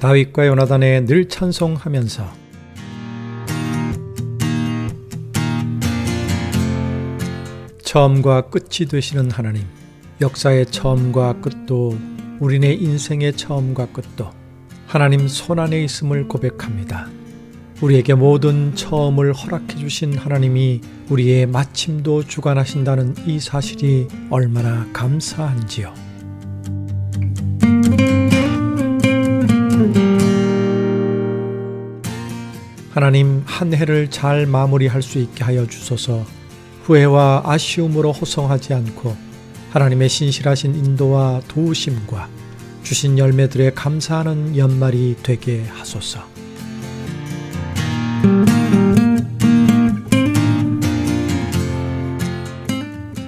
다윗과 요나단의 늘 찬송하면서. 처음과 끝이 되시는 하나님, 역사의 처음과 끝도 우리네 인생의 처음과 끝도 하나님 손안에 있음을 고백합니다. 우리에게 모든 처음을 허락해 주신 하나님이 우리의 마침도 주관하신다는 이 사실이 얼마나 감사한지요. 하나님, 한 해를 잘 마무리할 수 있게 하여 주소서. 후회와 아쉬움으로 호송하지 않고 하나님의 신실하신 인도와 도우심과 주신 열매들에 감사하는 연말이 되게 하소서.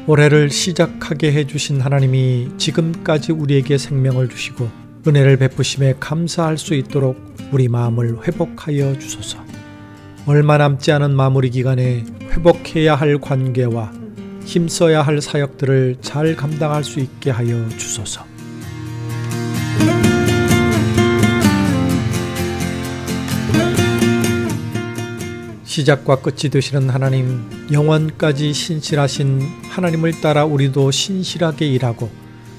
올해를 시작하게 해주신 하나님이 지금까지 우리에게 생명을 주시고 은혜를 베푸심에 감사할 수 있도록 우리 마음을 회복하여 주소서. 얼마 남지 않은 마무리 기간에 회복해야 할 관계와 힘써야 할 사역들을 잘 감당할 수 있게 하여 주소서. 시작과 끝이 되시는 하나님, 영원까지 신실하신 하나님을 따라 우리도 신실하게 일하고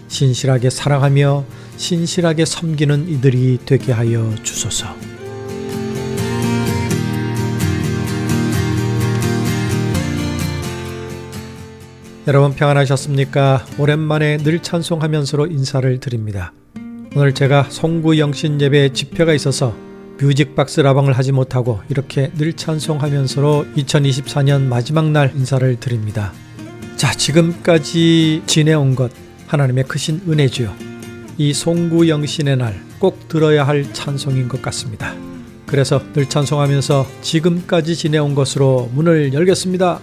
신실하게 사랑하며 신실하게 섬기는 이들이 되게 하여 주소서. 여러분 평안하셨습니까? 오랜만에 늘 찬송하면서로 인사를 드립니다. 오늘 제가 송구 영신 예배 집회가 있어서 뮤직박스 라방을 하지 못하고 이렇게 늘 찬송하면서로 2024년 마지막 날 인사를 드립니다. 자, 지금까지 지내온 것 하나님의 크신 은혜지요. 이 송구 영신의 날 꼭 들어야 할 찬송인 것 같습니다. 그래서 늘 찬송하면서 지금까지 지내온 것으로 문을 열겠습니다.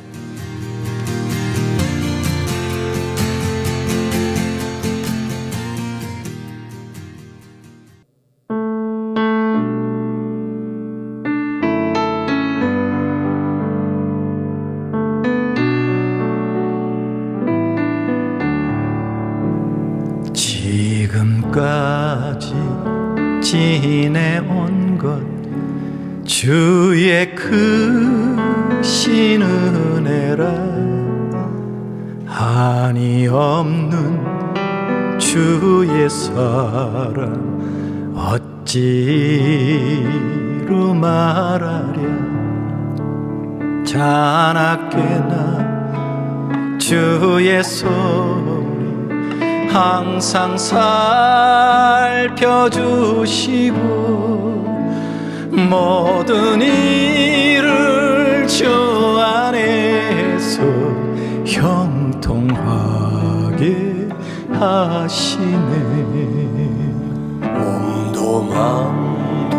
지금까지 지내온 것 주의 크신 은혜라. 한이 없는 주의 사랑 어찌로 말하랴. 자나깨나 주의 소리 항상 살펴주시고 모든 일을 주 안에서 형통하게 하시네. 몸도 마음도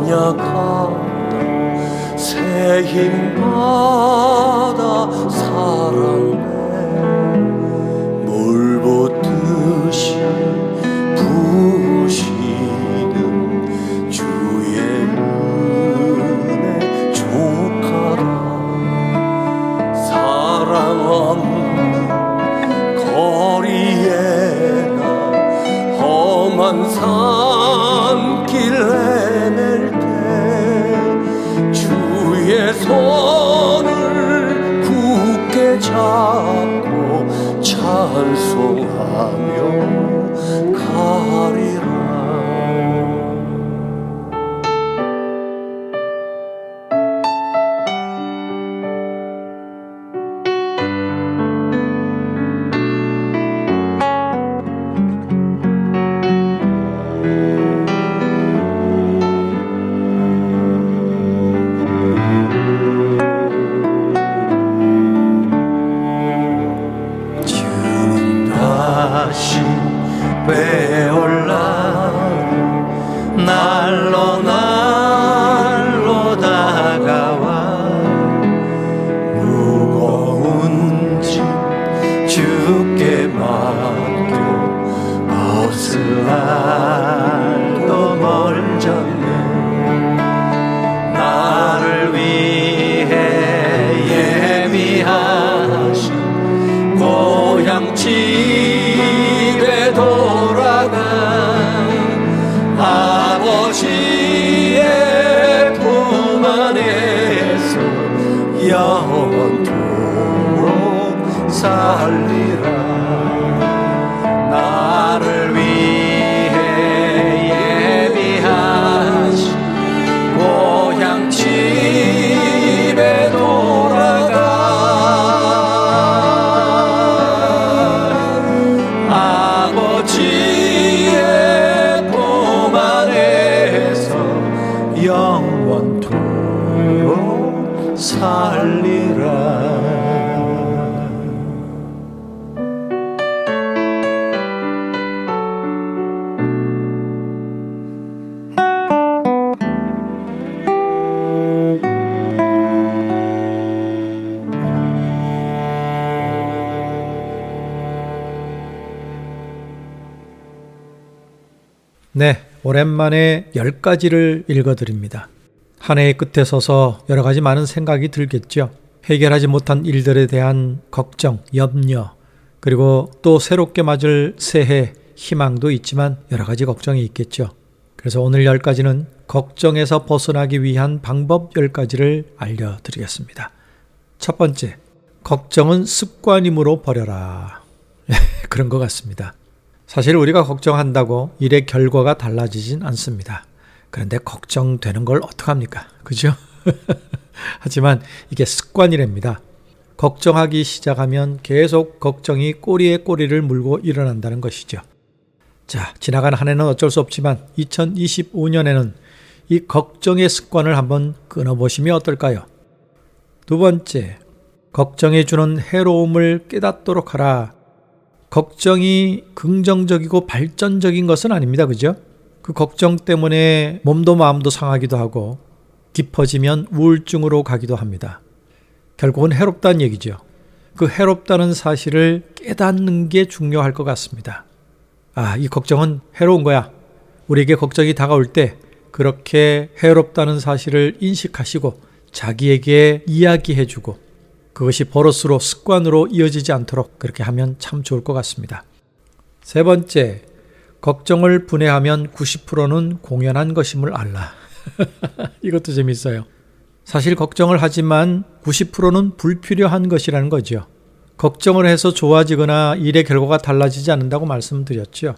연약하다 새 힘 받아 살았네. 물 붓듯이 부으시는 주의 은혜 족하라. 사랑 없는 거리에나 험한 산길 헤맬 때 주의 손을 굳게 잡고 찬송하며 가리라. 배올라 날로 날로 다가와 무거운 짐 주께 맡겨 벗을 날도 멀졌네. 나를 위해 예비하신 고향 집에 돌아가 살리라. 나를 위해 예비하신 고향 집에 돌아가 아버지의 품 안에서 영원토록 살리라. 네, 오랜만에 10가지를 읽어드립니다. 한 해의 끝에 서서 여러 가지 많은 생각이 들겠죠. 해결하지 못한 일들에 대한 걱정, 염려, 그리고 또 새롭게 맞을 새해 희망도 있지만 여러 가지 걱정이 있겠죠. 그래서 오늘 10가지는 걱정에서 벗어나기 위한 방법 10가지를 알려드리겠습니다. 첫 번째, 걱정은 습관이므로 버려라. 그런 것 같습니다. 사실 우리가 걱정한다고 일의 결과가 달라지진 않습니다. 그런데 걱정되는 걸 어떡합니까? 그죠? 하지만 이게 습관이랍니다. 걱정하기 시작하면 계속 걱정이 꼬리에 꼬리를 물고 일어난다는 것이죠. 자, 지나간 한 해는 어쩔 수 없지만 2025년에는 이 걱정의 습관을 한번 끊어보시면 어떨까요? 두 번째, 걱정이 주는 해로움을 깨닫도록 하라. 걱정이 긍정적이고 발전적인 것은 아닙니다. 그죠? 그 걱정 때문에 몸도 마음도 상하기도 하고 깊어지면 우울증으로 가기도 합니다. 결국은 해롭다는 얘기죠. 그 해롭다는 사실을 깨닫는 게 중요할 것 같습니다. 아, 이 걱정은 해로운 거야. 우리에게 걱정이 다가올 때 그렇게 해롭다는 사실을 인식하시고 자기에게 이야기해주고 그것이 버릇으로 습관으로 이어지지 않도록 그렇게 하면 참 좋을 것 같습니다. 세 번째, 걱정을 분해하면 90%는 공연한 것임을 알라. 이것도 재밌어요. 사실 걱정을 하지만 90%는 불필요한 것이라는 거죠. 걱정을 해서 좋아지거나 일의 결과가 달라지지 않는다고 말씀드렸죠.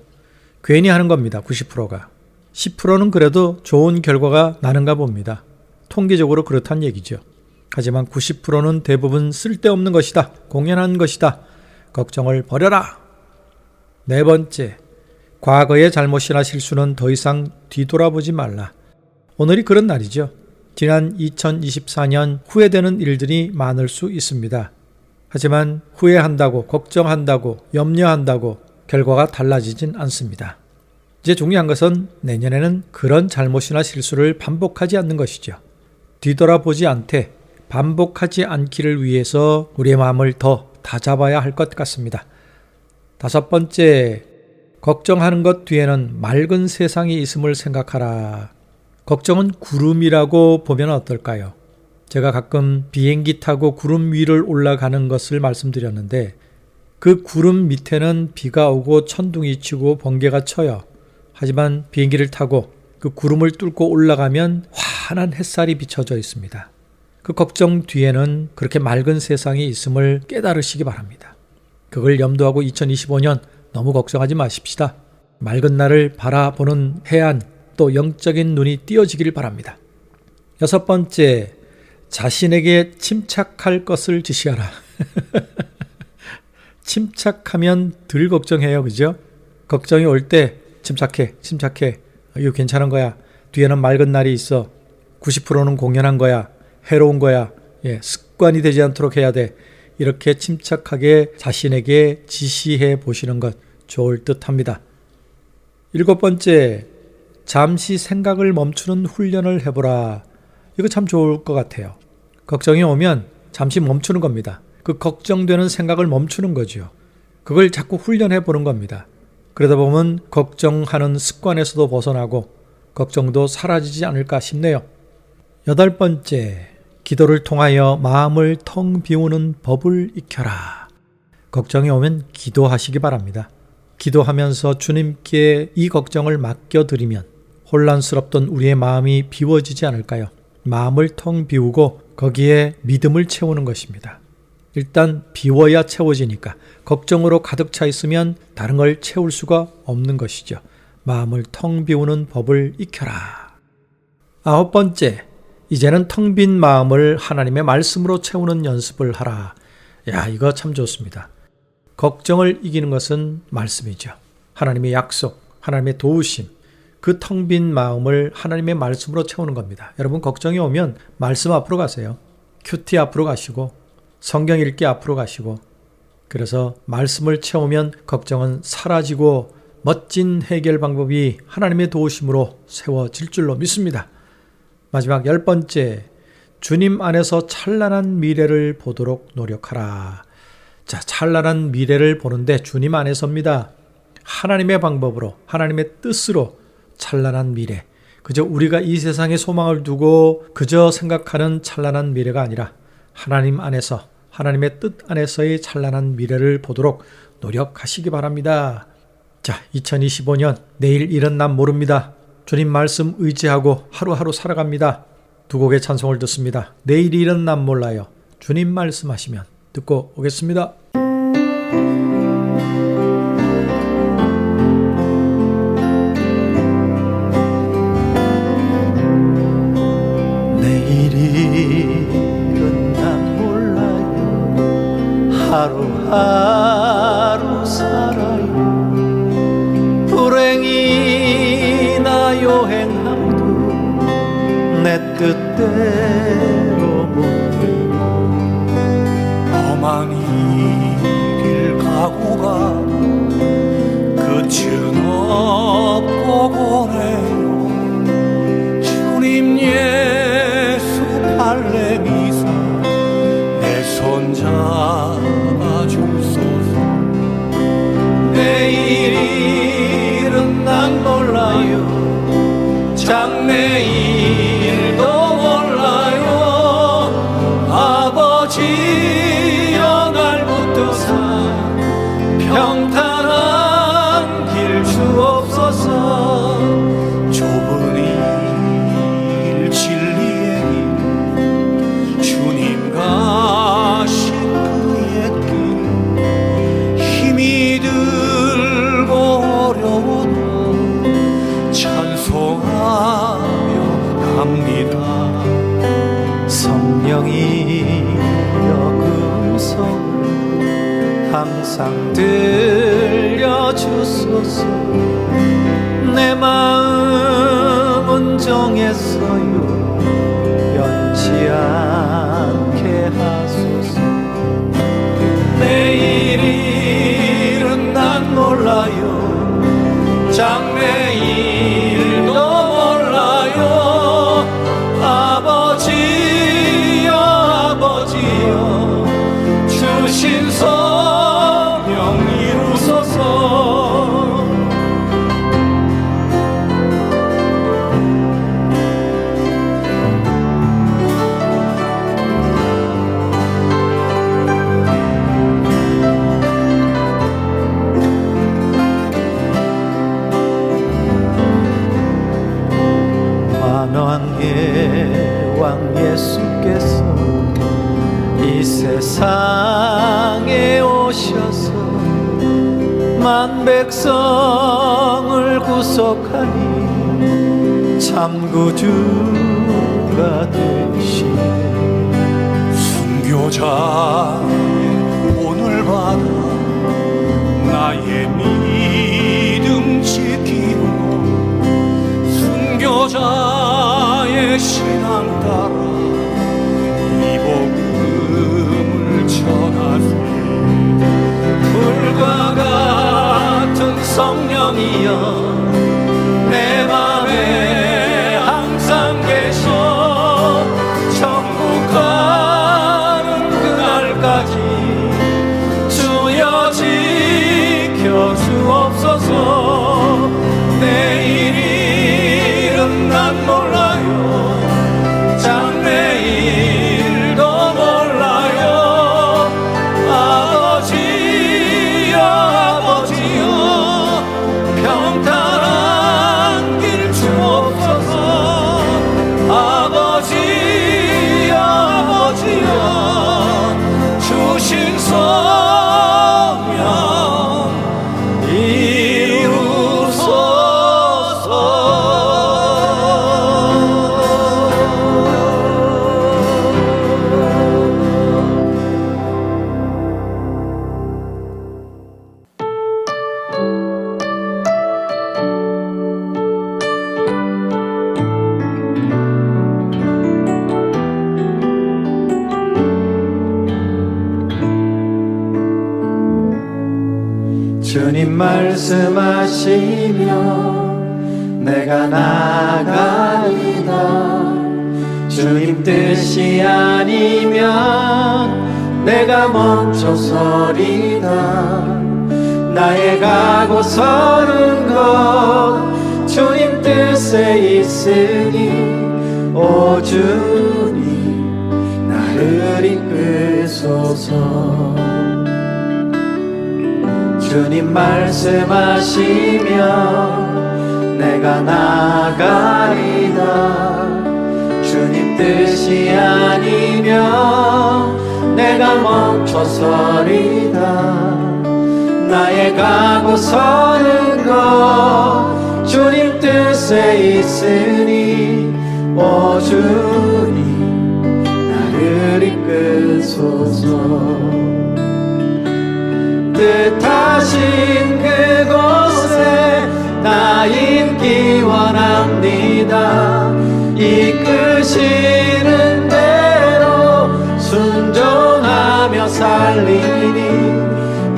괜히 하는 겁니다. 90%가. 10%는 그래도 좋은 결과가 나는가 봅니다. 통계적으로 그렇다는 얘기죠. 하지만 90%는 대부분 쓸데없는 것이다. 공연한 것이다. 걱정을 버려라. 네 번째, 과거의 잘못이나 실수는 더 이상 뒤돌아보지 말라. 오늘이 그런 날이죠. 지난 2024년 후회되는 일들이 많을 수 있습니다. 하지만 후회한다고, 걱정한다고, 염려한다고 결과가 달라지진 않습니다. 이제 중요한 것은 내년에는 그런 잘못이나 실수를 반복하지 않는 것이죠. 뒤돌아보지 않되 반복하지 않기를 위해서 우리의 마음을 더 다잡아야 할 것 같습니다. 다섯 번째, 걱정하는 것 뒤에는 맑은 세상이 있음을 생각하라. 걱정은 구름이라고 보면 어떨까요? 제가 가끔 비행기 타고 구름 위를 올라가는 것을 말씀드렸는데 그 구름 밑에는 비가 오고 천둥이 치고 번개가 쳐요. 하지만 비행기를 타고 그 구름을 뚫고 올라가면 환한 햇살이 비춰져 있습니다. 그 걱정 뒤에는 그렇게 맑은 세상이 있음을 깨달으시기 바랍니다. 그걸 염두하고 2025년 너무 걱정하지 마십시다. 맑은 날을 바라보는 해안, 또 영적인 눈이 띄어지기를 바랍니다. 여섯 번째, 자신에게 침착할 것을 지시하라. 침착하면 덜 걱정해요. 그죠? 걱정이 올 때 침착해. 이거 괜찮은 거야. 뒤에는 맑은 날이 있어. 90%는 공연한 거야. 해로운 거야. 습관이 되지 않도록 해야 돼. 이렇게 침착하게 자신에게 지시해 보시는 것 좋을 듯 합니다. 일곱 번째, 잠시 생각을 멈추는 훈련을 해보라. 이거 참 좋을 것 같아요. 걱정이 오면 잠시 멈추는 겁니다. 그 걱정되는 생각을 멈추는 거죠. 그걸 자꾸 훈련해 보는 겁니다. 그러다 보면 걱정하는 습관에서도 벗어나고 걱정도 사라지지 않을까 싶네요. 여덟 번째, 기도를 통하여 마음을 텅 비우는 법을 익혀라. 걱정이 오면 기도하시기 바랍니다. 기도하면서 주님께 이 걱정을 맡겨드리면 혼란스럽던 우리의 마음이 비워지지 않을까요? 마음을 텅 비우고 거기에 믿음을 채우는 것입니다. 일단 비워야 채워지니까 걱정으로 가득 차 있으면 다른 걸 채울 수가 없는 것이죠. 마음을 텅 비우는 법을 익혀라. 9번째, 이제는 텅 빈 마음을 하나님의 말씀으로 채우는 연습을 하라. 야, 이거 참 좋습니다. 걱정을 이기는 것은 말씀이죠. 하나님의 약속, 하나님의 도우심, 그 텅 빈 마음을 하나님의 말씀으로 채우는 겁니다. 여러분, 걱정이 오면 말씀 앞으로 가세요. 큐티 앞으로 가시고 성경 읽기 앞으로 가시고, 그래서 말씀을 채우면 걱정은 사라지고 멋진 해결 방법이 하나님의 도우심으로 세워질 줄로 믿습니다. 마지막 10번째, 주님 안에서 찬란한 미래를 보도록 노력하라. 자, 찬란한 미래를 보는데 주님 안에서입니다. 하나님의 방법으로, 하나님의 뜻으로 찬란한 미래. 그저 우리가 이 세상에 소망을 두고 그저 생각하는 찬란한 미래가 아니라 하나님 안에서, 하나님의 뜻 안에서의 찬란한 미래를 보도록 노력하시기 바랍니다. 자, 2025년 내일 일은 난 모릅니다. 주님 말씀 의지하고 하루하루 살아갑니다. 두 곡의 찬송을 듣습니다. 내일 일은 난 몰라요. 주님 말씀하시면 듣고 오겠습니다. 내일은 난 몰라요. 하루하루 살아요. 불행이나 요행함도 내 뜻대로 못해요. 험한 길 가고 가 끝은 없고 보내요. 주님 예수 발레미사 내 손 잡아주소서. 내일은 난 몰라요. 장래일도 몰라요. 아버지여 날 붙드사 평탄한 길 주옵소서. 좁은 일 진리의 길 주님 가신 그의 길 힘이 들고 어려워도 찬송하며 갑니다. 성령이여 음성을 항상 들려주소서. 내 마음은 정했어요. 변치 않게 하소서. 내일은 난 몰라요. 장래일도 몰라요. 아버지여 아버지여 주신 소명 이루소서. 만왕의 왕 예수께서 이 세상에 오셔서 만 백성을 구속하니 참 구주가 되시네. 순교자의 본을 받아 나의 믿음 지키고 순교자의 신앙 따라 이 복음을 전하세. 불과 같은 성령이여 내 맘에 항상 계셔. 천국 가는 그날까지 주여 지켜 주옵소서. 내일은 난 몰라요. 장래일도 몰라요. 아버지여 아버지여 평탄 주님 말씀하시면 내가 나가리다. 주님 뜻이 아니면 내가 멈춰서리다. 나의 가고 서는 것 주님 뜻에 있으니 오 주님 나를 이끄소서. 주님 말씀하시면 내가 나가리다. 주님 뜻이 아니면 내가 멈춰서리다. 나의 가고 서는 것 주님 뜻에 있으니 오 주님 나를 이끄소서. 뜻하신 그곳에 나 있기 원합니다. 이끄시는 대로 순종하며 살리니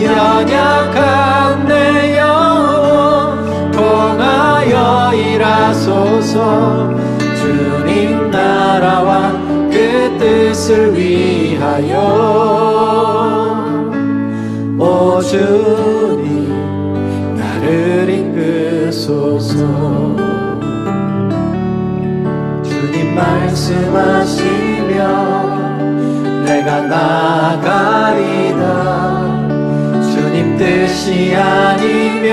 연약한 내 영혼 통하여 일하소서. 주님 나라와 그 뜻을 위하여 오 주님 나를 이끄소서. 주님 말씀하시면 내가 나가리다. 주님 뜻이 아니면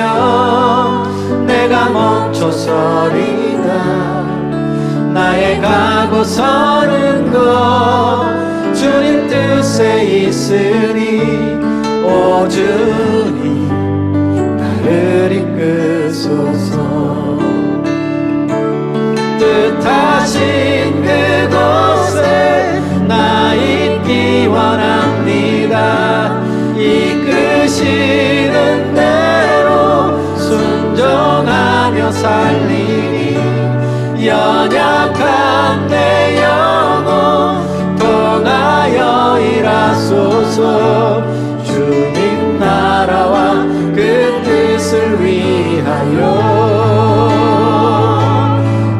내가 멈춰서리다. 나의 가고 서는 것 주님 뜻에 있으니 오 주님 나를 이끄소서. 뜻하신 그곳에 나 있기 원합니다. 이끄시는 대로 순종하며 살리니 연약한 내 영혼 통하여 일하소서. 주님 나라와 그 뜻을 위하여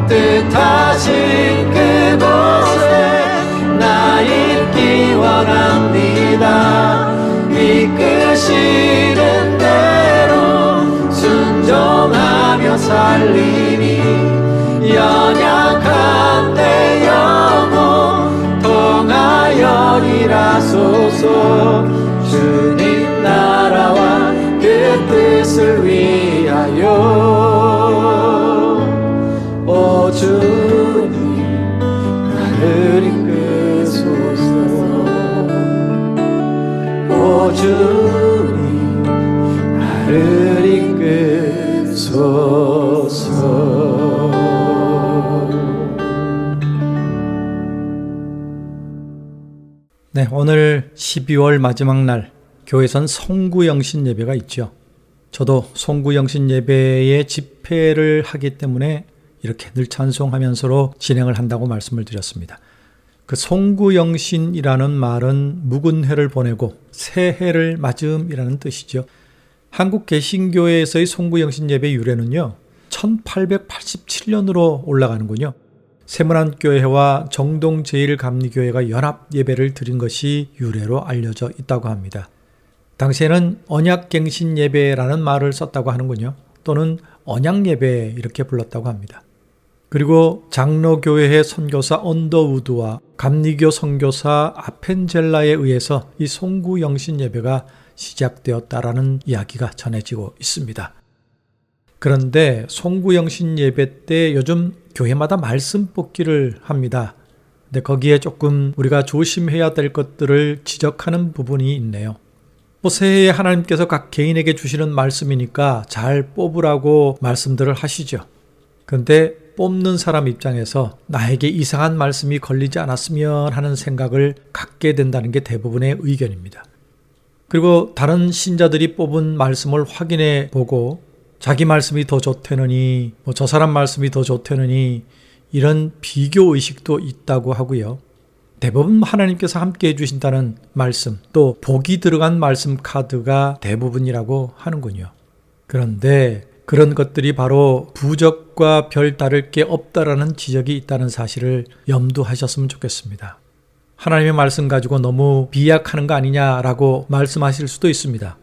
뜻하신 그곳에 나 있기 원합니다. 이끄시는 대로 순종하며 살리니 연약한 내 영혼 통하여 일하소서. 주님 나라와 그 뜻을 위하여 오 주님 나를 이끄소서. 오 주님 나를 이끄소서. 네, 오늘 12월 마지막 날 교회선 송구영신 예배가 있죠. 저도 송구영신 예배의 집회를 하기 때문에 이렇게 늘 찬송하면서로 진행을 한다고 말씀을 드렸습니다. 그 송구영신이라는 말은 묵은 해를 보내고 새해를 맞음이라는 뜻이죠. 한국 개신교회에서의 송구영신 예배 유래는요 1887년으로 올라가는군요. 세문안교회와 정동제일감리교회가 연합 예배를 드린 것이 유래로 알려져 있다고 합니다. 당시에는 언약갱신 예배라는 말을 썼다고 하는군요. 또는 언약예배 이렇게 불렀다고 합니다. 그리고 장로교회의 선교사 언더우드와 감리교 선교사 아펜젤라에 의해서 이 송구영신 예배가 시작되었다라는 이야기가 전해지고 있습니다. 그런데 송구영신 예배 때 요즘 교회마다 말씀 뽑기를 합니다. 근데 거기에 조금 우리가 조심해야 될 것들을 지적하는 부분이 있네요. 새해에 하나님께서 각 개인에게 주시는 말씀이니까 잘 뽑으라고 말씀들을 하시죠. 그런데 뽑는 사람 입장에서 나에게 이상한 말씀이 걸리지 않았으면 하는 생각을 갖게 된다는 게 대부분의 의견입니다. 그리고 다른 신자들이 뽑은 말씀을 확인해 보고 자기 말씀이 더 좋다느니 저 사람 말씀이 더 좋다느니 이런 비교의식도 있다고 하고요. 대부분 하나님께서 함께 해주신다는 말씀, 또 복이 들어간 말씀 카드가 대부분이라고 하는군요. 그런데 그런 것들이 바로 부적과 별 다를 게 없다라는 지적이 있다는 사실을 염두하셨으면 좋겠습니다. 하나님의 말씀 가지고 너무 비약하는 거 아니냐라고 말씀하실 수도 있습니다.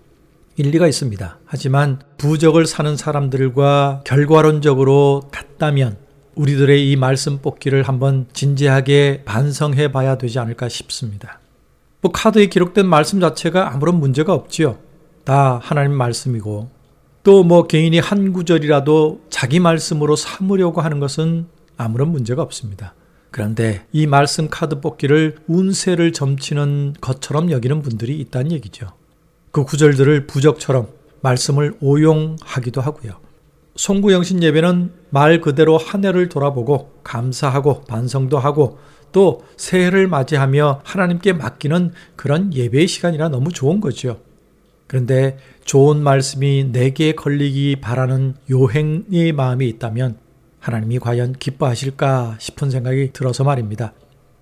일리가 있습니다. 하지만 부적을 사는 사람들과 결과론적으로 같다면 우리들의 이 말씀 뽑기를 한번 진지하게 반성해 봐야 되지 않을까 싶습니다. 카드에 기록된 말씀 자체가 아무런 문제가 없지요. 다 하나님 말씀이고 또 개인이 한 구절이라도 자기 말씀으로 삼으려고 하는 것은 아무런 문제가 없습니다. 그런데 이 말씀 카드 뽑기를 운세를 점치는 것처럼 여기는 분들이 있다는 얘기죠. 그 구절들을 부적처럼 말씀을 오용하기도 하고요. 송구영신 예배는 말 그대로 한 해를 돌아보고 감사하고 반성도 하고 또 새해를 맞이하며 하나님께 맡기는 그런 예배의 시간이라 너무 좋은 거죠. 그런데 좋은 말씀이 내게 걸리기 바라는 요행의 마음이 있다면 하나님이 과연 기뻐하실까 싶은 생각이 들어서 말입니다.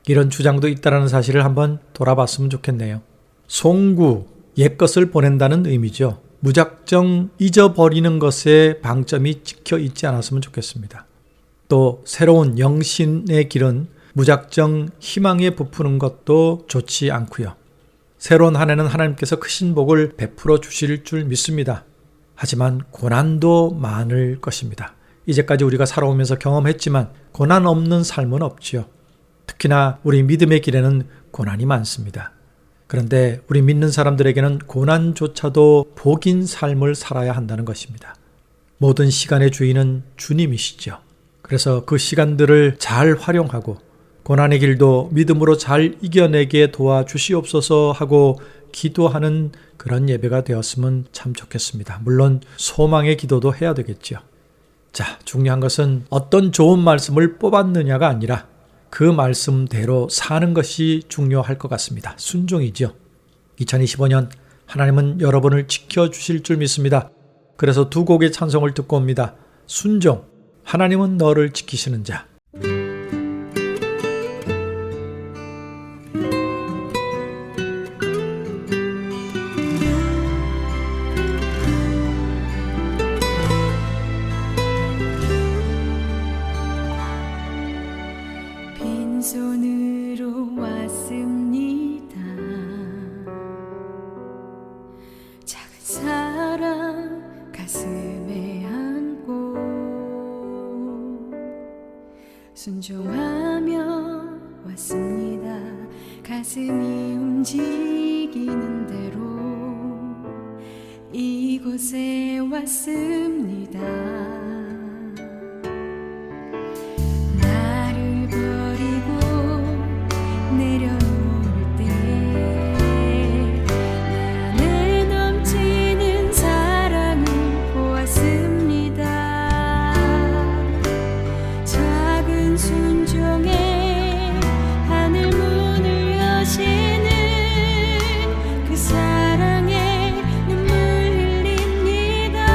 이런 주장도 있다는 사실을 한번 돌아봤으면 좋겠네요. 송구, 옛것을 보낸다는 의미죠. 무작정 잊어버리는 것에 방점이 찍혀 있지 않았으면 좋겠습니다. 또 새로운 영신의 길은 무작정 희망에 부푸는 것도 좋지 않고요. 새로운 한 해는 하나님께서 크신 복을 베풀어 주실 줄 믿습니다. 하지만 고난도 많을 것입니다. 이제까지 우리가 살아오면서 경험했지만 고난 없는 삶은 없지요. 특히나 우리 믿음의 길에는 고난이 많습니다. 그런데 우리 믿는 사람들에게는 고난조차도 복인 삶을 살아야 한다는 것입니다. 모든 시간의 주인은 주님이시죠. 그래서 그 시간들을 잘 활용하고 고난의 길도 믿음으로 잘 이겨내게 도와주시옵소서 하고 기도하는 그런 예배가 되었으면 참 좋겠습니다. 물론 소망의 기도도 해야 되겠죠. 자, 중요한 것은 어떤 좋은 말씀을 뽑았느냐가 아니라 그 말씀대로 사는 것이 중요할 것 같습니다. 순종이죠. 2025년 하나님은 여러분을 지켜주실 줄 믿습니다. 그래서 두 곡의 찬송을 듣고 옵니다. 순종, 하나님은 너를 지키시는 자. 빈손으로 왔습니다. 작은 사랑 가슴에 안고 순종하며 왔습니다. 가슴이 움직이는 대로 이곳에 왔습니다. 사랑에 눈물 흘립니다.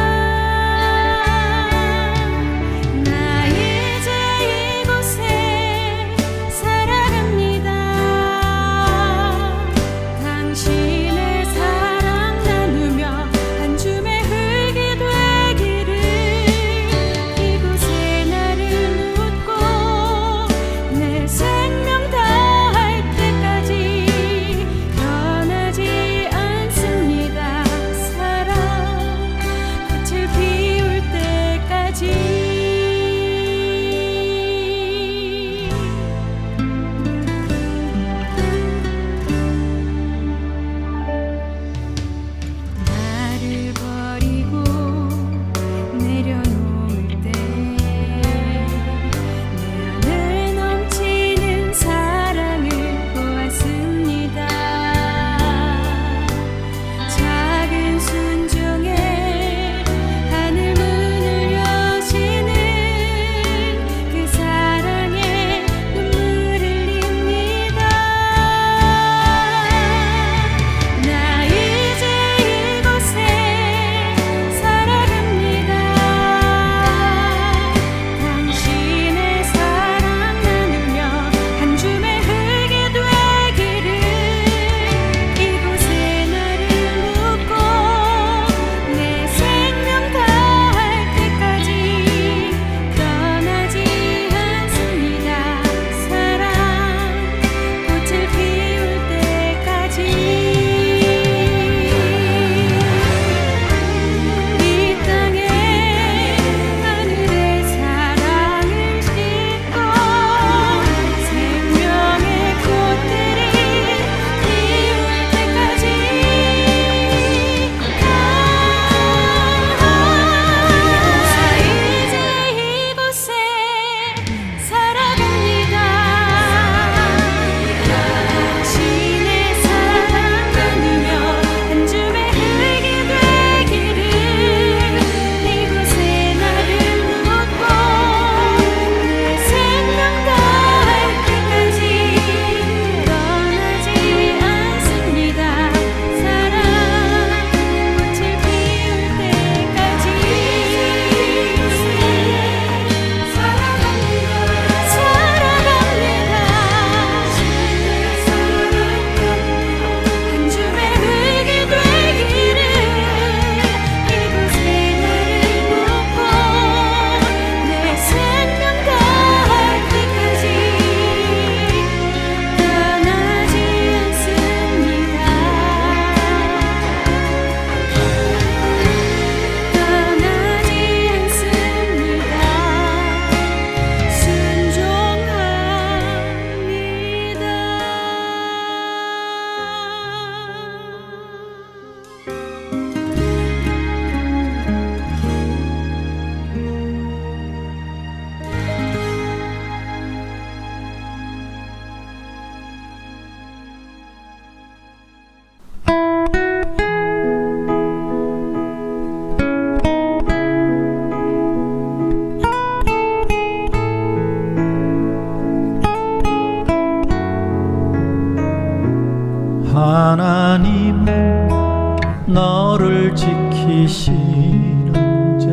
기다리시는 자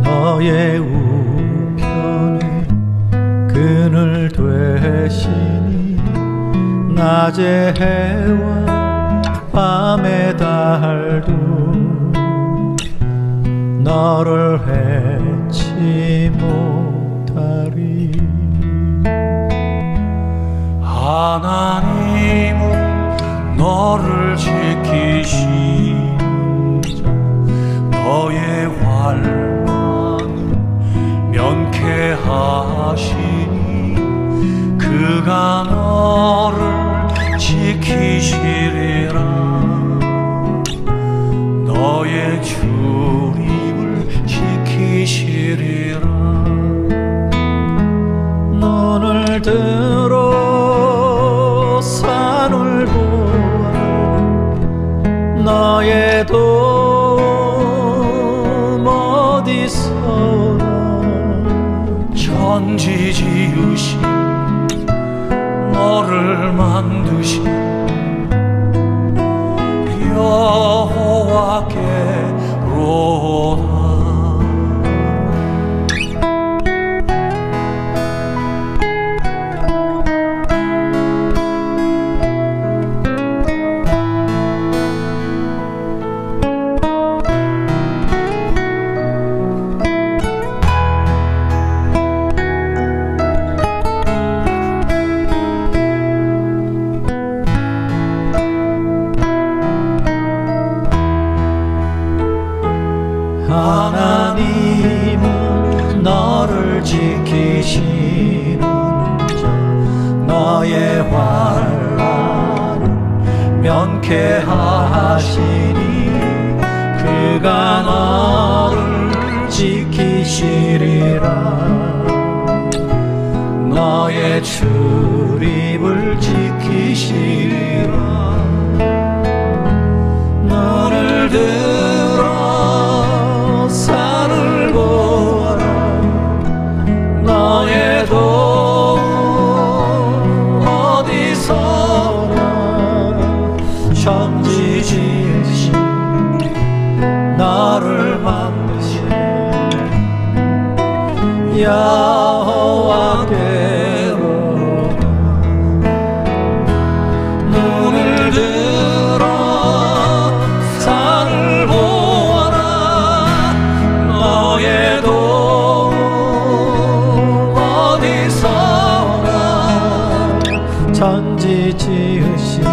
너의 우편에 그늘 되시니 낮의 해와 밤의 달도 너를 해치 못하리. 하나님은 너를 지키시는 자 너의 환난을 면케하시니 그가 너를 지키시리라. 너의 출입을 지키시리라. 눈을 들어 산을 보아 너의 도움 어디서나. 천지 지으신 너를 만드신 여호와께로다. 하나님은 너를 지키시는 자 너의 환난을 면케하시니 그가 너를 지키시리라. 너의 출입을 지키시리라. 너를 들어 산을 보아라. 너의 도움 어디서나. 천지 지으신 너를 만드신 여호와께로다. 눈을 들어 산을 보아라. 너의 도움 어디서나. 천지 지으신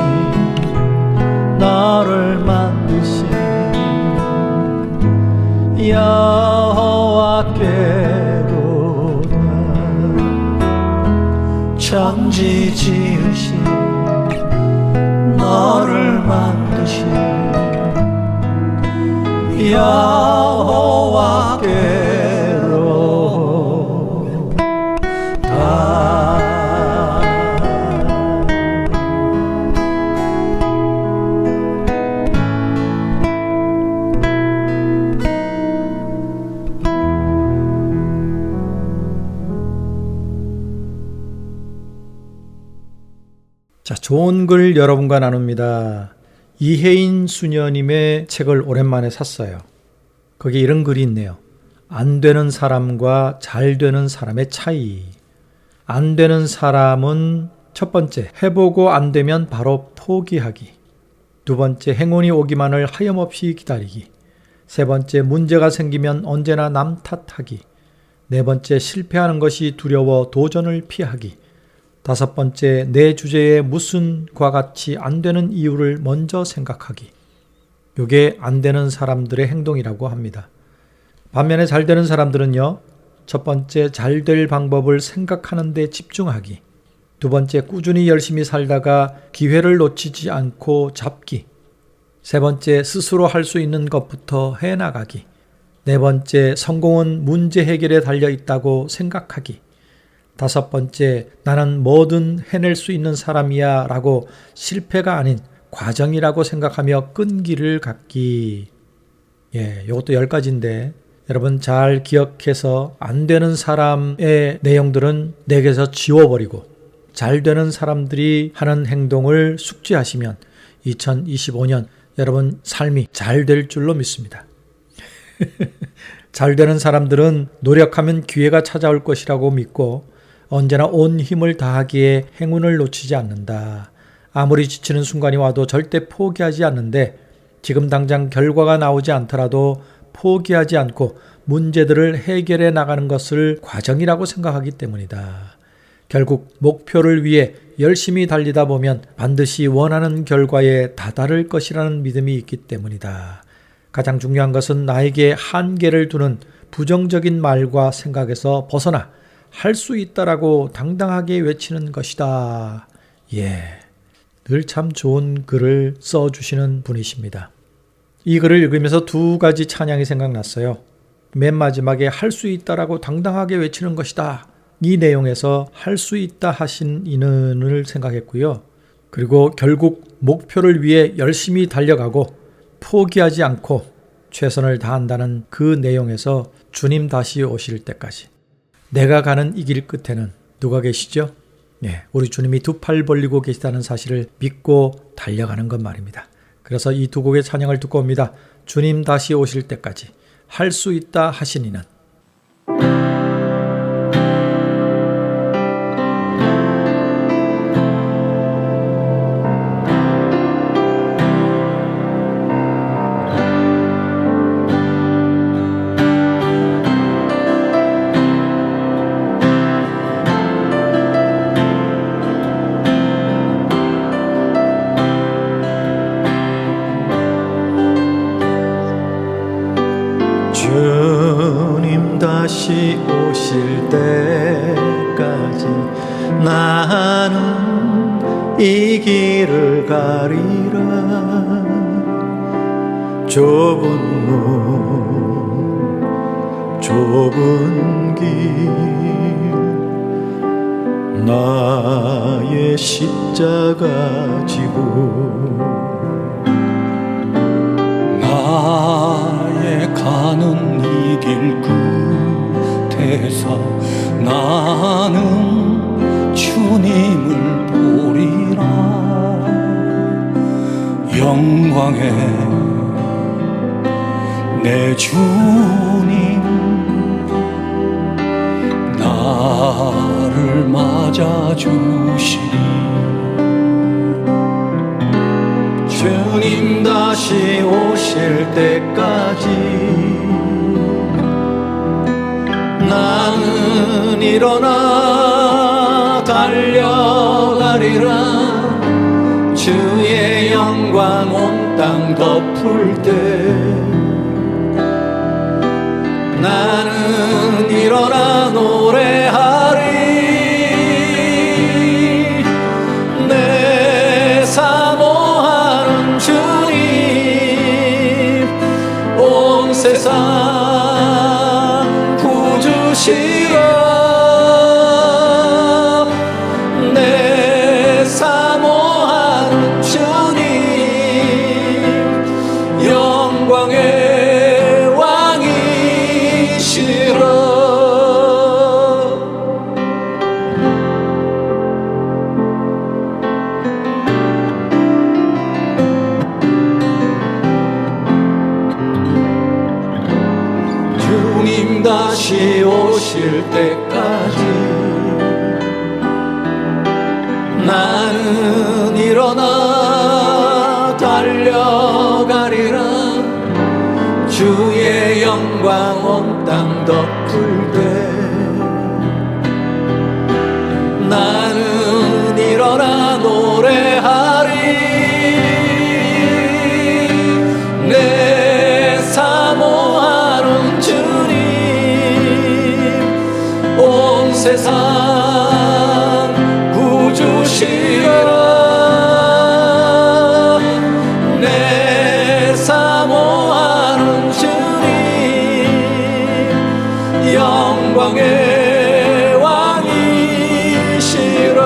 너를 만드신 여호와께로다. 천지 지으신 너를 만드신 자, 좋은 글 여러분과 나눕니다. 이혜인 수녀님의 책을 오랜만에 샀어요. 거기에 이런 글이 있네요. 안 되는 사람과 잘 되는 사람의 차이. 안 되는 사람은 첫 번째, 해보고 안 되면 바로 포기하기. 두 번째, 행운이 오기만을 하염없이 기다리기. 세 번째, 문제가 생기면 언제나 남 탓하기. 네 번째, 실패하는 것이 두려워 도전을 피하기. 다섯 번째, 내 주제에 무슨과 같이 안 되는 이유를 먼저 생각하기. 이게 안 되는 사람들의 행동이라고 합니다. 반면에 잘 되는 사람들은요, 첫 번째, 잘 될 방법을 생각하는 데 집중하기. 두 번째, 꾸준히 열심히 살다가 기회를 놓치지 않고 잡기. 세 번째, 스스로 할 수 있는 것부터 해나가기. 네 번째, 성공은 문제 해결에 달려 있다고 생각하기. 다섯 번째, 나는 뭐든 해낼 수 있는 사람이야 라고 실패가 아닌 과정이라고 생각하며 끈기를 갖기. 이것도 10가지인데 여러분 잘 기억해서 안 되는 사람의 내용들은 내게서 지워버리고 잘 되는 사람들이 하는 행동을 숙지하시면 2025년 여러분 삶이 잘 될 줄로 믿습니다. 잘 되는 사람들은 노력하면 기회가 찾아올 것이라고 믿고 언제나 온 힘을 다하기에 행운을 놓치지 않는다. 아무리 지치는 순간이 와도 절대 포기하지 않는데 지금 당장 결과가 나오지 않더라도 포기하지 않고 문제들을 해결해 나가는 것을 과정이라고 생각하기 때문이다. 결국 목표를 위해 열심히 달리다 보면 반드시 원하는 결과에 다다를 것이라는 믿음이 있기 때문이다. 가장 중요한 것은 나에게 한계를 두는 부정적인 말과 생각에서 벗어나 할 수 있다라고 당당하게 외치는 것이다. 늘 참 좋은 글을 써주시는 분이십니다. 이 글을 읽으면서 두 가지 찬양이 생각났어요. 맨 마지막에 할 수 있다라고 당당하게 외치는 것이다. 이 내용에서 할 수 있다 하신 이는을 생각했고요. 그리고 결국 목표를 위해 열심히 달려가고 포기하지 않고 최선을 다한다는 그 내용에서 주님 다시 오실 때까지 내가 가는 이 길 끝에는 누가 계시죠? 우리 주님이 두 팔 벌리고 계시다는 사실을 믿고 달려가는 것 말입니다. 그래서 이 두 곡의 찬양을 듣고 옵니다. 주님 다시 오실 때까지 할 수 있다 하신 이는. 주님 다시 오실 때까지 나는 이 길을 가리라. 좁은 문 좁은 길 나의 십자가 지고 나의 가는 이 길 끝에서 나는 주님을 보리라. 영광의 내 주님 나를 맞아주시니 주님 다시 오실 때까지 나는 일어나 달려가리라. 주의 영광 온 땅 덮을 때 나는 일어나 노래하리. 내 사모하는 주님 온 세상 구주시라. 내 사모하는 주님 영광의 왕이시라. 주님 다시 오실 때까지 나는 일어나 달려가리라. 주의 영광 온 땅 덮을 때 나는 일어나 노래하리. 내 사모하는 주님 온 세상 구주시라. 내 사모하는 주님 영광의 왕이시라.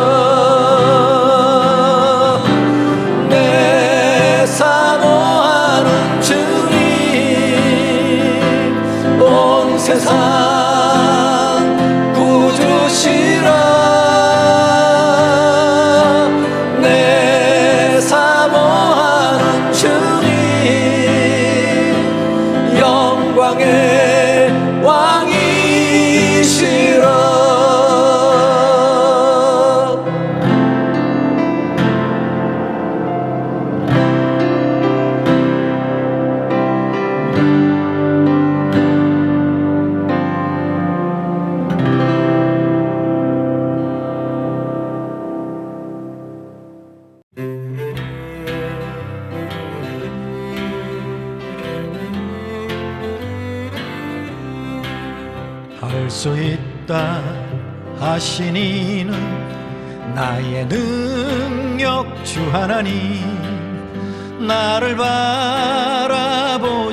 내 사모하는 주님 온 세상 구주시라. 내 사모하는 주님 영광의 왕이시라. 할 수 있다 하신 이는 나의 능력 주 하나님, 나를 바라보시고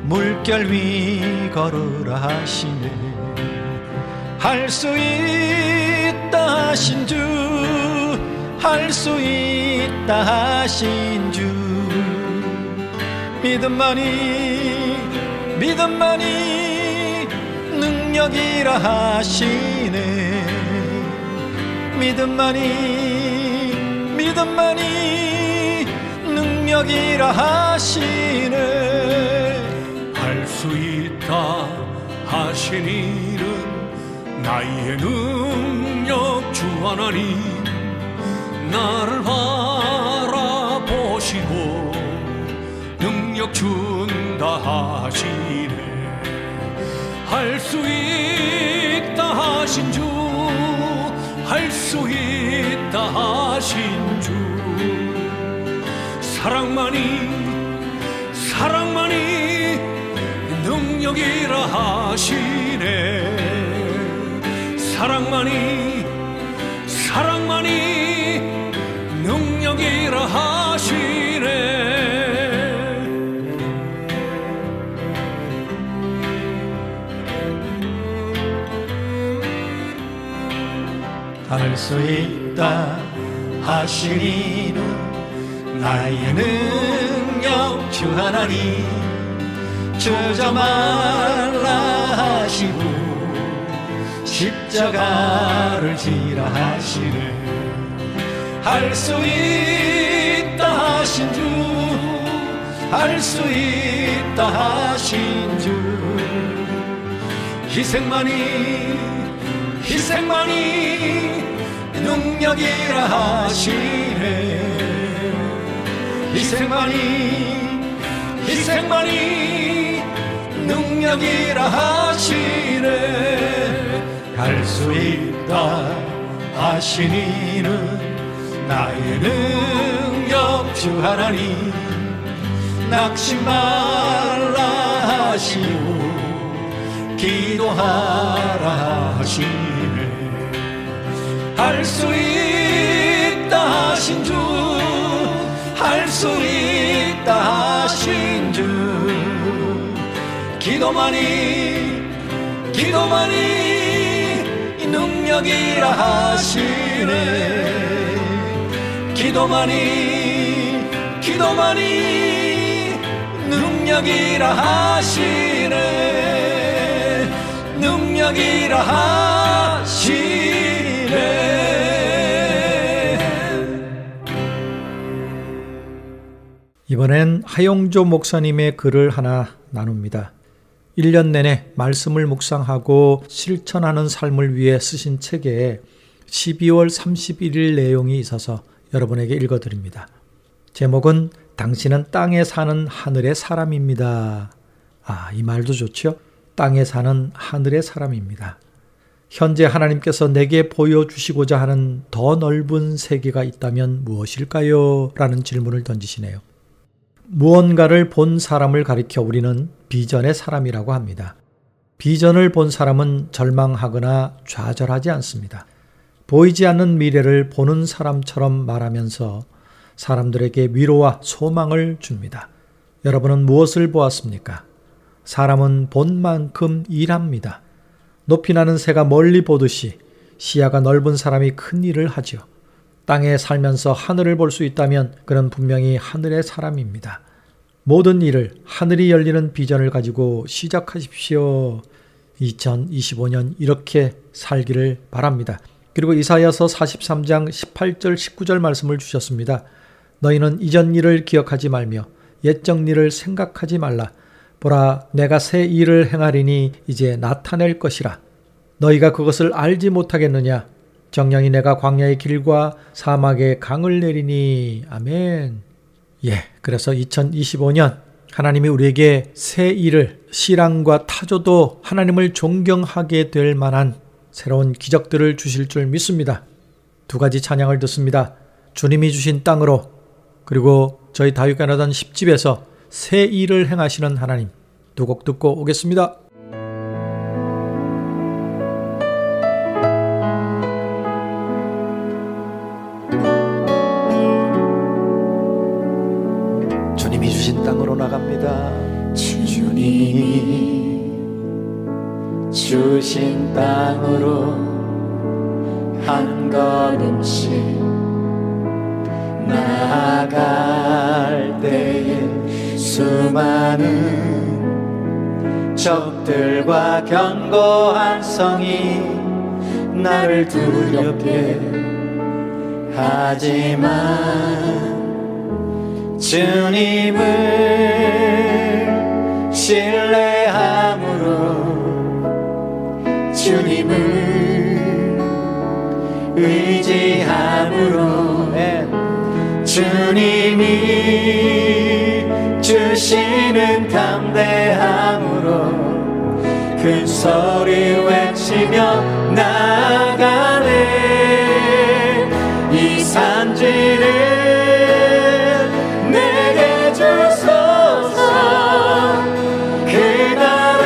물결 위 걸으라 하시네. 할 수 있다 하신 주, 할 수 있다 하신 주, 믿음만이 능력이라 하시네. 믿음만이 능력이라 하시네. 할 수 있다 하신 일은 나의 능력 주 하나님, 나를 바라보시고 능력 준다 하시네. 할 수 있다 하신 주, 할 수 있다 하신 주, 사랑만이 능력이라 하시네. 사랑만이 능력이라 하시네. 할 수 있다 하신 이는 나의 능력 주 하나님, 주저 말라 하시고 십자가를 지라 하시네. 할 수 있다 하신 주, 할 수 있다 하신 주, 희생만이 능력이라 하시네. 희생만이 능력이라 하시네. 할 수 있다 하신 이는 나의 능력 주 하나님, 낙심 말라 하시고 기도하라 하시네. 할 수 있다 하신 주, 할 수 있다 하신 주, 기도만이 능력이라 하시네. 기도만이 능력이라 하시네. 능력이라 하시네. 이번엔 하용조 목사님의 글을 하나 나눕니다. 1년 내내 말씀을 묵상하고 실천하는 삶을 위해 쓰신 책에 12월 31일 내용이 있어서 여러분에게 읽어드립니다. 제목은 당신은 땅에 사는 하늘의 사람입니다. 이 말도 좋죠? 땅에 사는 하늘의 사람입니다. 현재 하나님께서 내게 보여주시고자 하는 더 넓은 세계가 있다면 무엇일까요? 라는 질문을 던지시네요. 무언가를 본 사람을 가리켜 우리는 비전의 사람이라고 합니다. 비전을 본 사람은 절망하거나 좌절하지 않습니다. 보이지 않는 미래를 보는 사람처럼 말하면서 사람들에게 위로와 소망을 줍니다. 여러분은 무엇을 보았습니까? 사람은 본 만큼 일합니다. 높이 나는 새가 멀리 보듯이 시야가 넓은 사람이 큰 일을 하죠. 땅에 살면서 하늘을 볼 수 있다면 그는 분명히 하늘의 사람입니다. 모든 일을 하늘이 열리는 비전을 가지고 시작하십시오. 2025년 이렇게 살기를 바랍니다. 그리고 이사야서 43장 18절 19절 말씀을 주셨습니다. 너희는 이전 일을 기억하지 말며 옛적 일을 생각하지 말라. 보라, 내가 새 일을 행하리니 이제 나타낼 것이라. 너희가 그것을 알지 못하겠느냐? 정령이 내가 광야의 길과 사막의 강을 내리니. 아멘. 그래서 2025년 하나님이 우리에게 새 일을, 신앙과 타조도 하나님을 존경하게 될 만한 새로운 기적들을 주실 줄 믿습니다. 두 가지 찬양을 듣습니다. 주님이 주신 땅으로, 그리고 저희 다윗과 나단 10집에서 새 일을 행하시는 하나님, 두 곡 듣고 오겠습니다. 주님이 주신 땅으로 나갑니다. 주님이 주신 땅으로 한 걸음씩 나아갈 때에 수많은 적들과 견고한 성이 나를 두렵게 하지만 주님을 신뢰함으로, 주님을 의지함으로, 주님이 주시는 담대함으로 큰 소리 외치며 나아가네. 이 산지를 내게 주소서. 그날에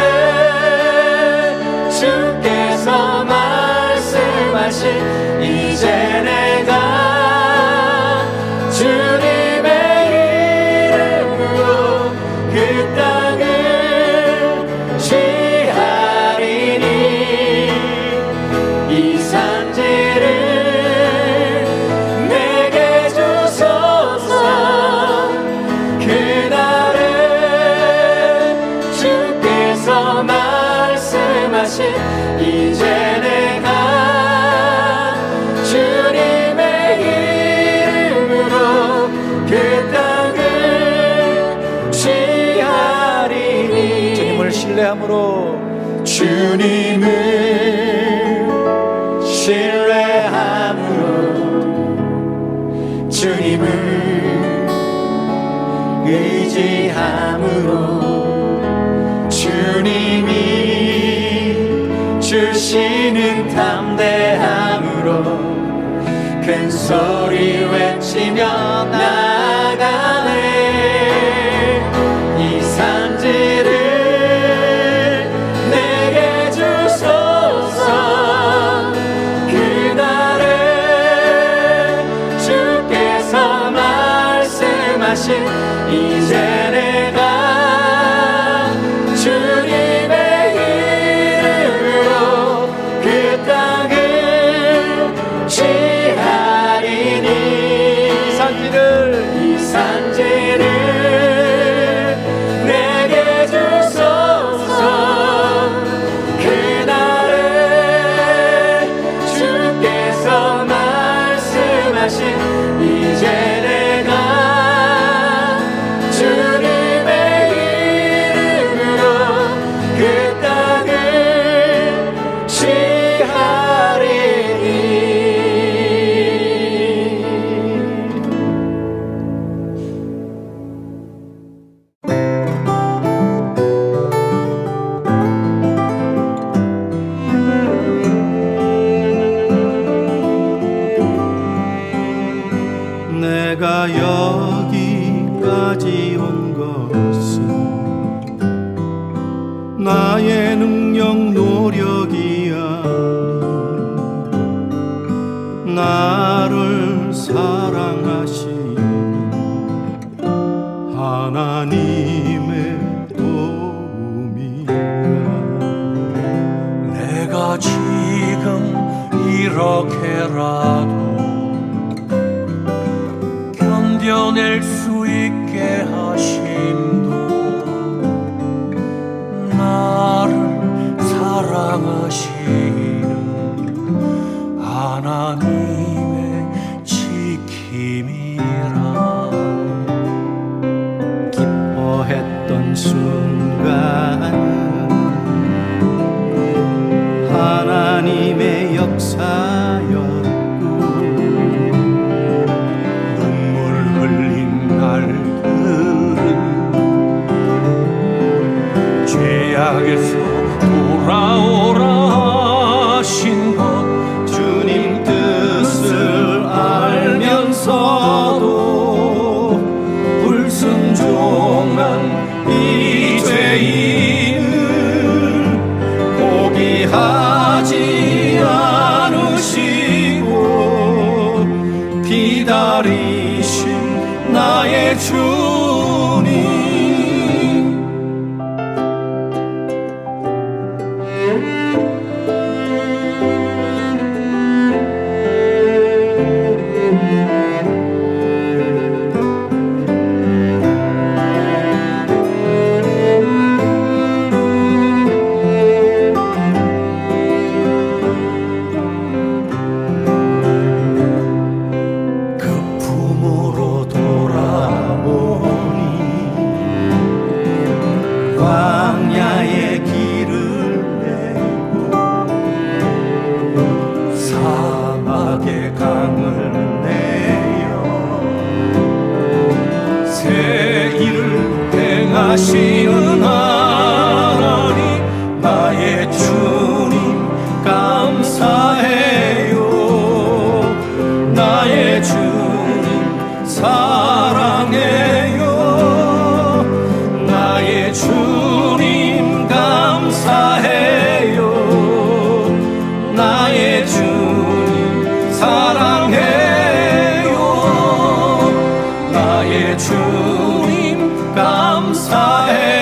주께서 말씀하신 이제 내가 주님의 이름으로 그 땅을 취하리니. 이 산지를 내게 주소서. 그날에 주께서 말씀하신 이제 내가 주님의 이름으로 그 땅을 취하리니. 주님을 신뢰함으로, 주님을 신뢰함으로, 주님을 의지함으로, 주님이 주시는 담대함으로 큰 소리 외치며 나가네. 이 산지를 내게 주소서. 그날에 주께서 말씀하신 이제 내가 주님의 이름으로 그 땅을 취하리니. 이 산지를 내게 주소서. 그날에 주께서 말씀하신 이제 내가 주님의 이름으로 그 땅을 취하리니. 내가 여기까지 온 것은 나의 능력 노력이 아닌 나를 사랑하시는 하나님의 도움이야. 내가 지금 이렇게라도 견뎌낼 수 있게 하심도 나를 사랑하시는 하나님의 지킴이야. 순간은 하나님의 역사였고 눈물 흘린 날들은 죄악에서 돌아오라 하신 것 주님 뜻을 알면서도 불순종한 이 죄인을 포기하지 않으시고 기다리신 나의 주님. 광야의 길을 내고 사막의 강을 내어 새 일을 행하시는 하나님 나의 주님 감사해요. 나의 주님 사랑해요. 나의 주님 감사해요. 나의 주님 사랑해요. 나의 주님 감사해요.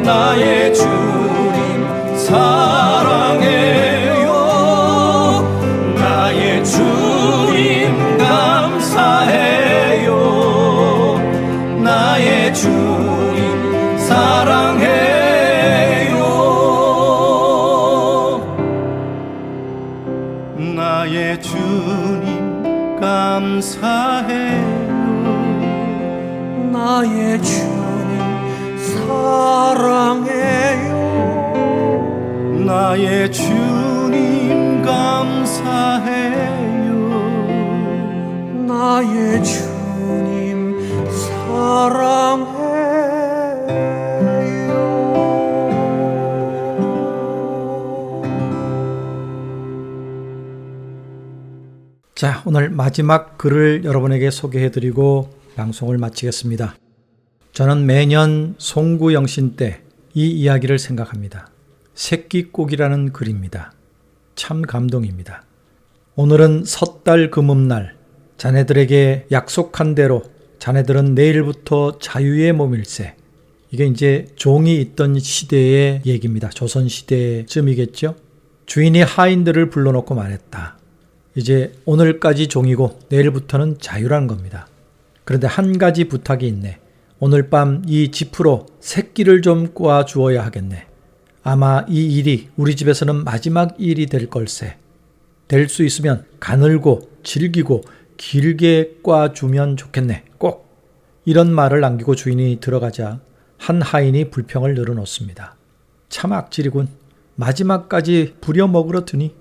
나의 주님 사랑해요. 나의 주님 감사해요. 나의 주님 사랑해요. 나의 주님 감사해요. 나의 주님 사랑해요. 나의 주님 감사해요. 나의 주님 사랑해요. 자, 오늘 마지막 글을 여러분에게 소개해드리고 방송을 마치겠습니다. 저는 매년 송구영신 때 이 이야기를 생각합니다. 새끼꼬기라는 글입니다. 참 감동입니다. 오늘은 섣달 금음날, 자네들에게 약속한 대로 자네들은 내일부터 자유의 몸일세. 이게 이제 종이 있던 시대의 얘기입니다. 조선시대쯤이겠죠. 주인이 하인들을 불러놓고 말했다. 이제 오늘까지 종이고 내일부터는 자유라는 겁니다. 그런데 한 가지 부탁이 있네. 오늘 밤 이 지프로 새끼를 좀 꼬아 주어야 하겠네. 아마 이 일이 우리 집에서는 마지막 일이 될 걸세. 될 수 있으면 가늘고 질기고 길게 꽈주면 좋겠네. 꼭. 이런 말을 남기고 주인이 들어가자 한 하인이 불평을 늘어놓습니다. 참 악질이군. 마지막까지 부려먹으러 드니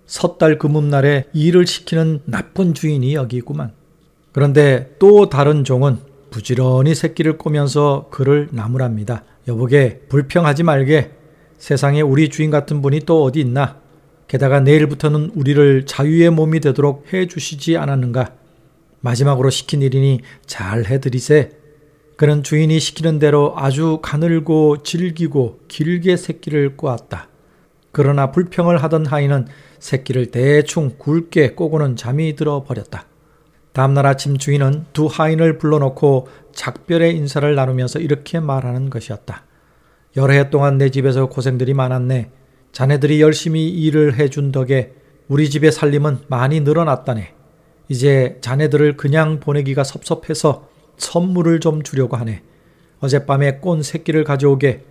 섣달 금음날에 일을 시키는 나쁜 주인이 여기 있구만. 그런데 또 다른 종은 부지런히 새끼를 꼬면서 그를 나무랍니다. 여보게, 불평하지 말게. 세상에 우리 주인 같은 분이 또 어디 있나. 게다가 내일부터는 우리를 자유의 몸이 되도록 해주시지 않았는가. 마지막으로 시킨 일이니 잘 해드리세. 그는 주인이 시키는 대로 아주 가늘고 질기고 길게 새끼를 꼬았다. 그러나 불평을 하던 하인은 새끼를 대충 굵게 꼬고는 잠이 들어버렸다. 다음날 아침 주인은 두 하인을 불러놓고 작별의 인사를 나누면서 이렇게 말하는 것이었다. 여러 해 동안 내 집에서 고생들이 많았네. 자네들이 열심히 일을 해준 덕에 우리 집의 살림은 많이 늘어났다네. 이제 자네들을 그냥 보내기가 섭섭해서 선물을 좀 주려고 하네. 어젯밤에 꼰 새끼를 가져오게.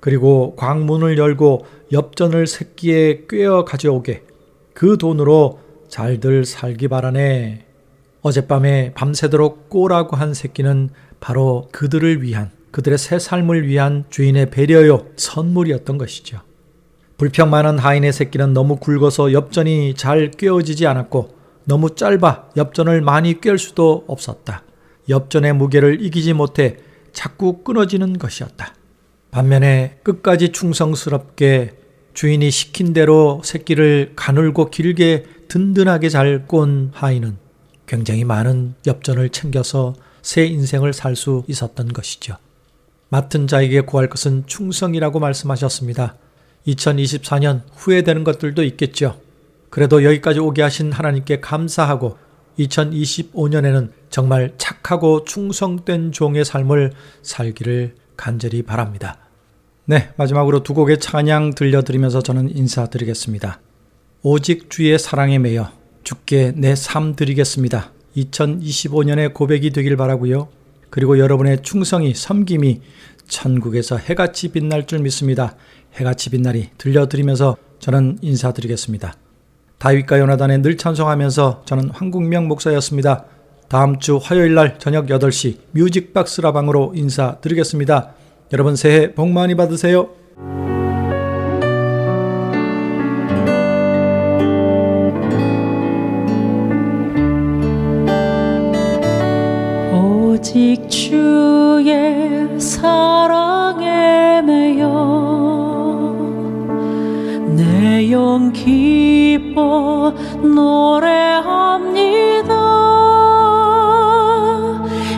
그리고 광문을 열고 엽전을 새끼에 꿰어 가져오게. 그 돈으로 잘들 살기 바라네. 어젯밤에 밤새도록 꼬라고 한 새끼는 바로 그들을 위한, 그들의 새 삶을 위한 주인의 배려요, 선물이었던 것이죠. 불평 많은 하인의 새끼는 너무 굵어서 엽전이 잘 꿰어지지 않았고 너무 짧아 엽전을 많이 꿰을 수도 없었다. 엽전의 무게를 이기지 못해 자꾸 끊어지는 것이었다. 반면에 끝까지 충성스럽게 주인이 시킨 대로 새끼를 가늘고 길게 든든하게 잘 꼰 하인은 굉장히 많은 엽전을 챙겨서 새 인생을 살 수 있었던 것이죠. 맡은 자에게 구할 것은 충성이라고 말씀하셨습니다. 2024년 후회되는 것들도 있겠죠. 그래도 여기까지 오게 하신 하나님께 감사하고 2025년에는 정말 착하고 충성된 종의 삶을 살기를 간절히 바랍니다. 네, 마지막으로 두 곡의 찬양 들려드리면서 저는 인사드리겠습니다. 오직 주의 사랑에 매여 주께 내 삶 드리겠습니다. 2025년의 고백이 되길 바라고요. 그리고 여러분의 충성이, 섬김이 천국에서 해같이 빛날 줄 믿습니다. 해같이 빛나리 들려드리면서 저는 인사드리겠습니다. 다윗과 요나단의 늘 찬송하면서 저는 황국명 목사였습니다. 다음 주 화요일 날 저녁 8시 뮤직박스 라방으로 인사드리겠습니다. 여러분 새해 복 많이 받으세요. 오직 주의 사랑에 매여 내 영 기뻐 노래합니다.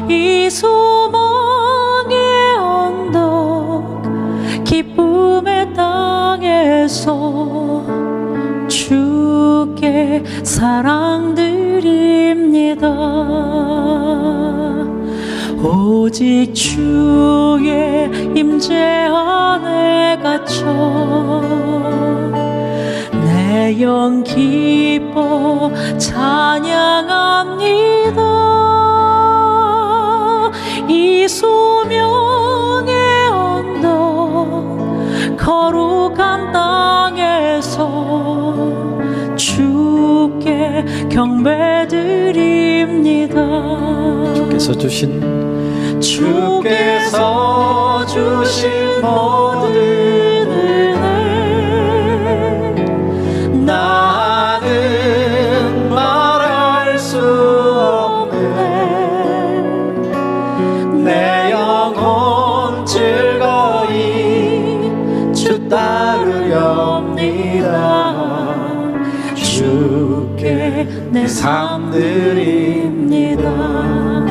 이 소망의 언덕 기쁨의 땅에서 주께 사랑 드립니다. 오직 주의 임재 안에 갇혀 내 영 기뻐 찬양합니다. 이 소명의 언덕 거룩한 땅에서 주께 경배드립니다. 주께서 주신 모든 은혜 나는 말할 수 없네. 내 영혼 즐거이 주 따르렵니다. 주께 내 삶 드립니다.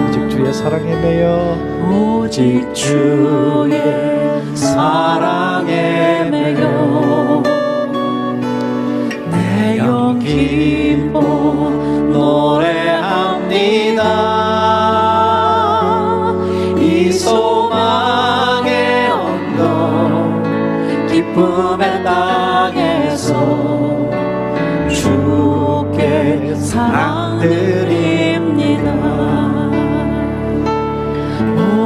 오직 주의 사랑에 매여 오직 주의 사랑에 매여 내 영 기뻐 노래합니다. 이 소망의 언덕 기쁨의 땅에서 주께 사랑 드립니다.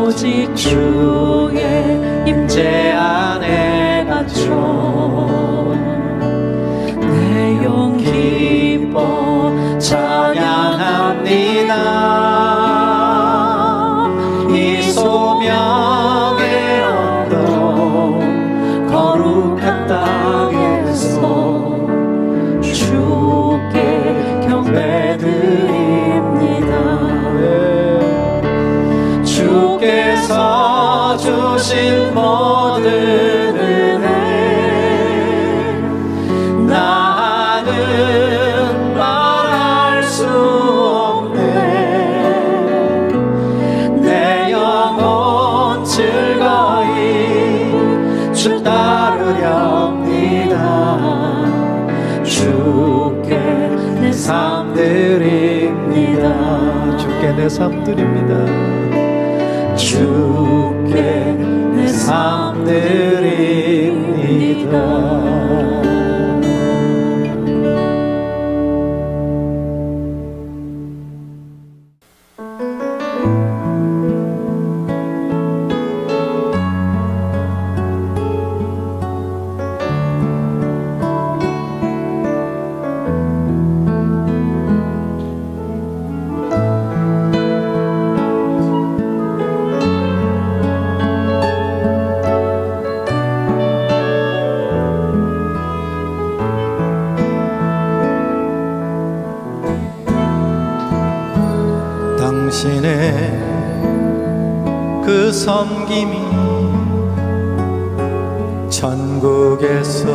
오직 주의 임재 안에 갇혀 내 영 기뻐 찬양합니다. 이 소명의 언덕 거룩한 땅에서 주께 경배드립니다. 주께서 주신 모든 은혜 나는 말할 수 없네. 내 영혼 즐거이 주 따르렵니다. 주께 내 삶 드립니다. 주께 내 삶 드립니다. 주께 내 삶 드립니다. 섬김이 천국에서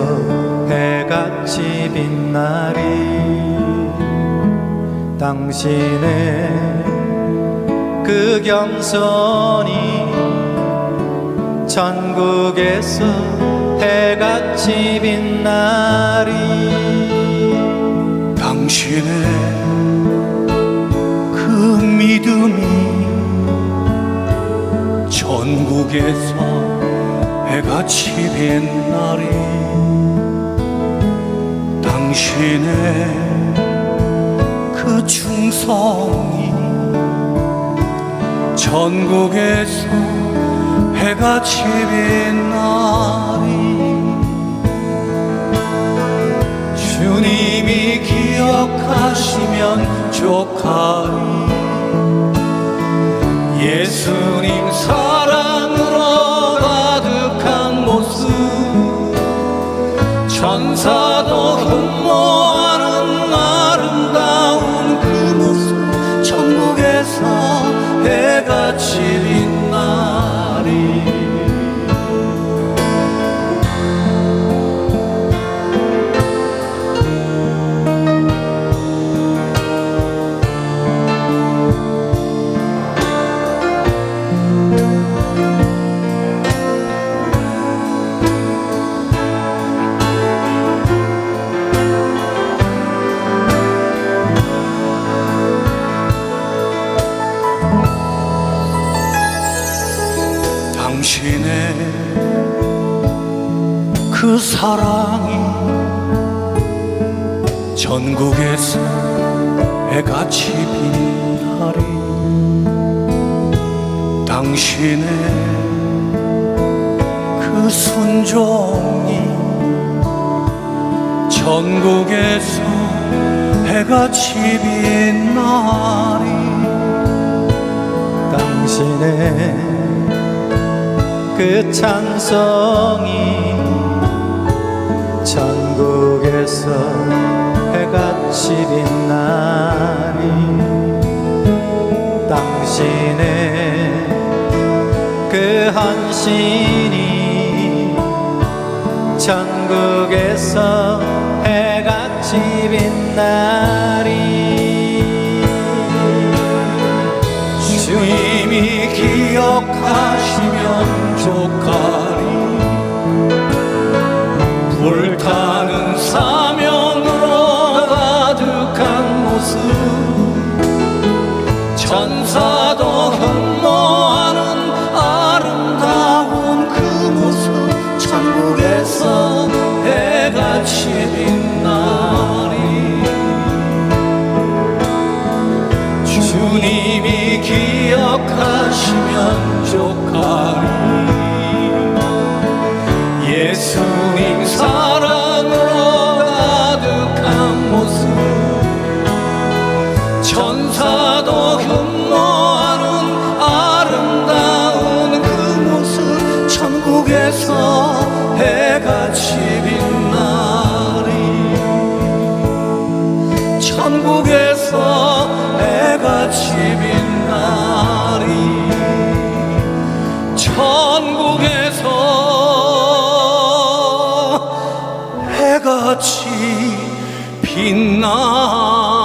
해같이 빛나리. 당신의 그 겸손이 천국에서 해같이 빛나리. 당신의 그 믿음이 전국에서 해같이 빛나리. 당신의 그 충성이 전국에서 해같이 빛나리. 주님이 기억하시면 족하리. 예수님 사랑으로 가득한 모습 천사도 흠모하는 아름다운 그 모습 천국에서 해같이 빛나리. 당신의 그 사랑이 전국에서 해같이 빛나리. 당신의 그 순종이 전국에서 해같이 빛나리. 당신의 그 찬송이 천국에서 해같이 빛나리. 당신의 그 헌신이 천국에서 해같이 빛나리. 주님이 기억하시면 족하리. 불타는 사명으로 가득한 모습 천사도 흠모하는 아름다운 그 모습 천국에서 해같이 빛나리. 주님이 기억하시면 족하리. 예수님 사랑으로 가득한 모습 천사도 흠모하는 아름다운 그 모습 천국에서 해같이 빛나리. 천국에서 해같이 빛나리. 천국에서 해같이 빛나리.